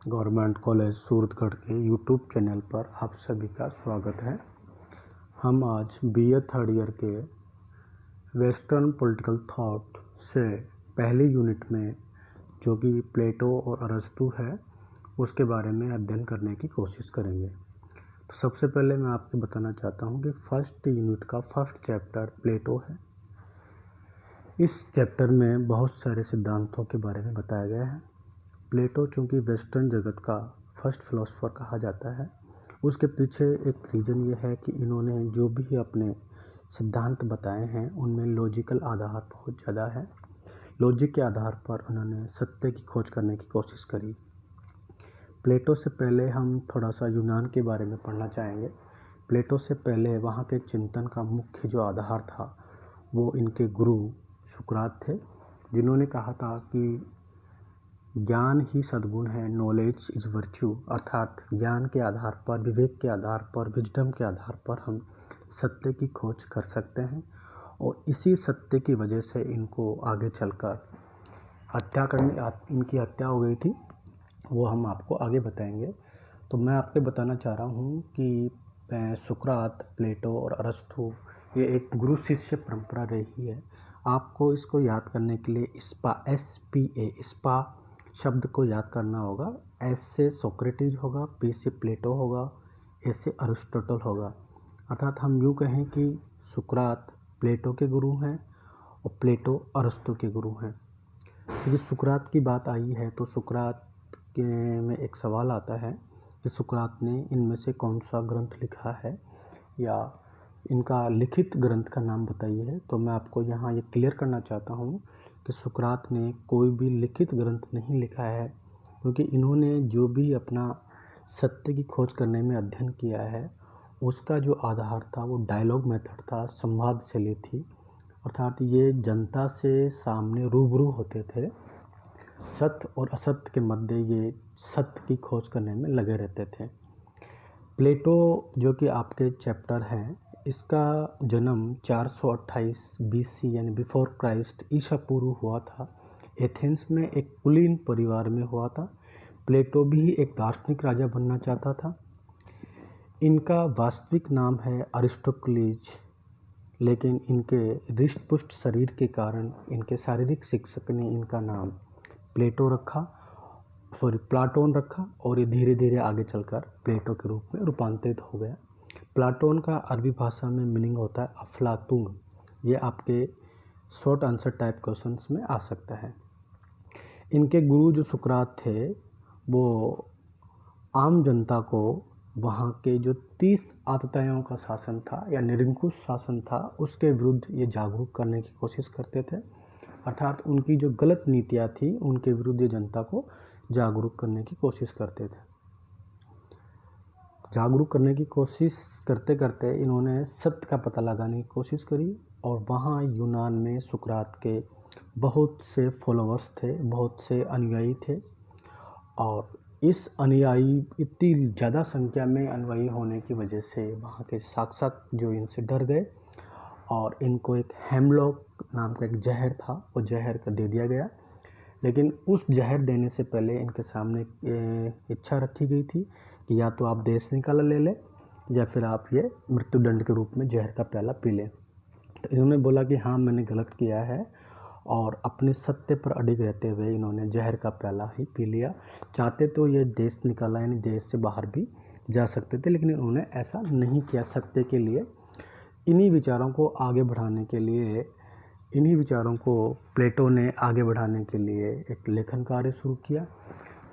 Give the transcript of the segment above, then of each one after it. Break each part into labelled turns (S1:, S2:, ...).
S1: Government college Suratgarh के YouTube channel पर आप सभी का स्वागत है। हम आज बीए थर्ड ईयर के वेस्टर्न पॉलिटिकल थॉट से पहली यूनिट में जो कि प्लेटो और अरस्तु है उसके बारे में अध्ययन करने की कोशिश करेंगे। तो सबसे पहले मैं आपको बताना चाहता हूँ कि फर्स्ट यूनिट का फर्स्ट चैप्टर प्लेटो है। इस चैप्टर में बहुत सारे सिद्धांतों के बारे में बताया गया है। प्लेटो चूँकि वेस्टर्न जगत का फर्स्ट फिलोसोफर कहा जाता है, उसके पीछे एक रीज़न ये है कि इन्होंने जो भी अपने सिद्धांत बताए हैं उनमें लॉजिकल आधार बहुत ज़्यादा है। लॉजिक के आधार पर उन्होंने सत्य की खोज करने की कोशिश करी। प्लेटो से पहले हम थोड़ा सा यूनान के बारे में पढ़ना चाहेंगे। प्लेटो से पहले वहाँ के चिंतन का मुख्य जो आधार था वो इनके गुरु सुकरात थे, जिन्होंने कहा था कि ज्ञान ही सद्गुण है, नॉलेज इज वर्च्यू, अर्थात ज्ञान के आधार पर, विवेक के आधार पर, विजडम के आधार पर हम सत्य की खोज कर सकते हैं। और इसी सत्य की वजह से इनको आगे चलकर इनकी हत्या हो गई थी, वो हम आपको आगे बताएंगे। तो मैं आपको बताना चाह रहा हूँ कि सुकरात, प्लेटो और अरस्तु ये एक गुरु शिष्य परंपरा रही है। आपको इसको याद करने के लिए स्पा शब्द को याद करना होगा। एस से सोक्रेटिस होगा, पी से प्लेटो होगा, ए से अरिस्टोटल होगा। अर्थात हम यूँ कहें कि सुकरात प्लेटो के गुरु हैं और प्लेटो अरस्तु के गुरु हैं। क्योंकि सुकरात की बात आई है तो सुकरात के में एक सवाल आता है कि सुकरात ने इनमें से कौन सा ग्रंथ लिखा है या इनका लिखित ग्रंथ का नाम बताइए। तो मैं आपको यहाँ ये क्लियर करना चाहता हूँ कि सुकरात ने कोई भी लिखित ग्रंथ नहीं लिखा है, क्योंकि इन्होंने जो भी अपना सत्य की खोज करने में अध्ययन किया है उसका जो आधार था वो डायलॉग मेथड था, संवाद शैली थी। अर्थात ये जनता से सामने रूबरू होते थे, सत्य और असत्य के मध्य ये सत्य की खोज करने में लगे रहते थे। प्लेटो जो कि आपके चैप्टर हैं, इसका जन्म 428 BC यानी बिफोर क्राइस्ट ईसा पूर्व हुआ था। एथेंस में एक कुलीन परिवार में हुआ था। प्लेटो भी एक दार्शनिक राजा बनना चाहता था। इनका वास्तविक नाम है अरिस्टोक्लीज, लेकिन इनके हृष्ट पुष्ट शरीर के कारण इनके शारीरिक शिक्षक ने इनका नाम प्लाटोन रखा और ये धीरे धीरे आगे चलकर प्लेटो के रूप में रूपांतरित हो गया। प्लाटोन का अरबी भाषा में मीनिंग होता है अफलातून। ये आपके शॉर्ट आंसर टाइप क्वेश्चंस में आ सकता है। इनके गुरु जो सुकरात थे वो आम जनता को वहाँ के जो 30 आतताइयों का शासन था या निरंकुश शासन था उसके विरुद्ध ये जागरूक करने की कोशिश करते थे। अर्थात उनकी जो गलत नीतियाँ थी उनके विरुद्ध ये जनता को जागरूक करने की कोशिश करते थे। जागरूक करने की कोशिश करते करते इन्होंने सत्य का पता लगाने की कोशिश करी और वहाँ यूनान में सुकरात के बहुत से फॉलोअर्स थे, बहुत से अनुयायी थे। और इस अनुयायी इतनी ज़्यादा संख्या में अनुयायी होने की वजह से वहाँ के शासक जो इनसे डर गए और इनको एक हेमलॉक नाम का एक जहर था, वो जहर का दे दिया गया। लेकिन उस जहर देने से पहले इनके सामने इच्छा रखी गई थी कि या तो आप देश निकाला ले लें या फिर आप ये मृत्युदंड के रूप में जहर का प्याला पी लें। तो इन्होंने बोला कि हाँ मैंने गलत किया है, और अपने सत्य पर अडिग रहते हुए इन्होंने जहर का प्याला ही पी लिया। चाहते तो ये देश निकाला यानी देश से बाहर भी जा सकते थे, लेकिन उन्होंने ऐसा नहीं किया। सत्य के लिए इन्हीं विचारों को आगे बढ़ाने के लिए, इन्हीं विचारों को प्लेटो ने आगे बढ़ाने के लिए एक लेखन कार्य शुरू किया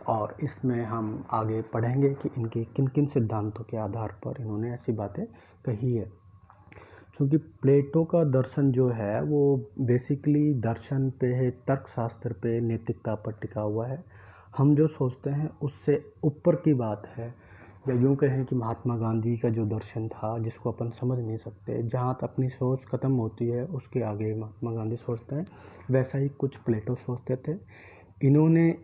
S1: और इसमें हम आगे पढ़ेंगे कि इनके किन किन सिद्धांतों के आधार पर इन्होंने ऐसी बातें कही है। क्योंकि प्लेटो का दर्शन जो है वो बेसिकली दर्शन पे है, तर्कशास्त्र पे, नैतिकता पर टिका हुआ है। हम जो सोचते हैं उससे ऊपर की बात है, या यूँ कहें कि महात्मा गांधी का जो दर्शन था जिसको अपन समझ नहीं सकते, जहाँ तक अपनी सोच ख़त्म होती है उसके आगे महात्मा गांधी सोचते हैं, वैसा ही कुछ प्लेटो सोचते थे। इन्होंने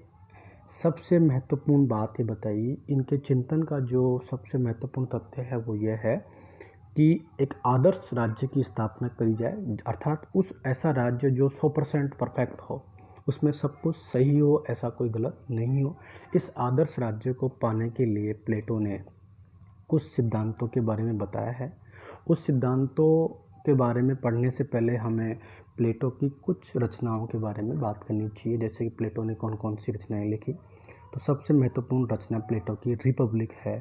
S1: सबसे महत्वपूर्ण बात ये बताई, इनके चिंतन का जो सबसे महत्वपूर्ण तथ्य है वो ये है कि एक आदर्श राज्य की स्थापना करी जाए, अर्थात उस ऐसा राज्य जो 100% परफेक्ट हो, उसमें सब कुछ सही हो, ऐसा कोई गलत नहीं हो। इस आदर्श राज्य को पाने के लिए प्लेटो ने कुछ सिद्धांतों के बारे में बताया है। उस सिद्धांतों के बारे में पढ़ने से पहले हमें प्लेटो की कुछ रचनाओं के बारे में बात करनी चाहिए, जैसे कि प्लेटो ने कौन कौन सी रचनाएं लिखी। तो सबसे महत्वपूर्ण रचना प्लेटो की रिपब्लिक है,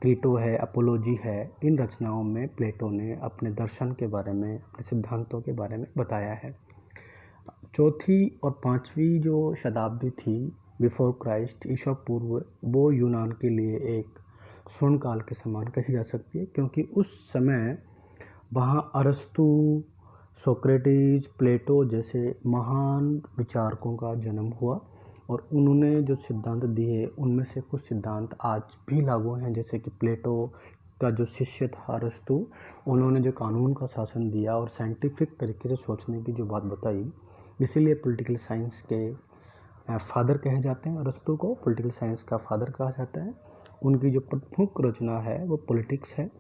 S1: क्रीटो है, अपोलॉजी है। इन रचनाओं में प्लेटो ने अपने दर्शन के बारे में, अपने सिद्धांतों के बारे में बताया है। चौथी और पाँचवीं जो शताब्दी थी बिफोर क्राइस्ट, ईसा पूर्व, वो यूनान के लिए एक स्वर्ण काल के समान कही जा सकती है, क्योंकि उस समय वहाँ अरस्तु, सोक्रेटिस, प्लेटो जैसे महान विचारकों का जन्म हुआ और उन्होंने जो सिद्धांत दिए उनमें से कुछ सिद्धांत आज भी लागू हैं। जैसे कि प्लेटो का जो शिष्य था अरस्तु, उन्होंने जो कानून का शासन दिया और साइंटिफिक तरीके से सोचने की जो बात बताई, इसीलिए पॉलिटिकल साइंस के फादर कहे जाते हैं। अरस्तु को पॉलिटिकल साइंस का फादर कहा जाता है। उनकी जो प्रमुख रचना है वो पॉलिटिक्स है।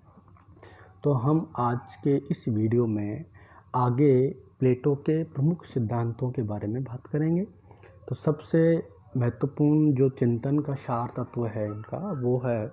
S1: तो हम आज के इस वीडियो में आगे प्लेटो के प्रमुख सिद्धांतों के बारे में बात करेंगे। तो सबसे महत्वपूर्ण जो चिंतन का सार तत्व है इनका, वो है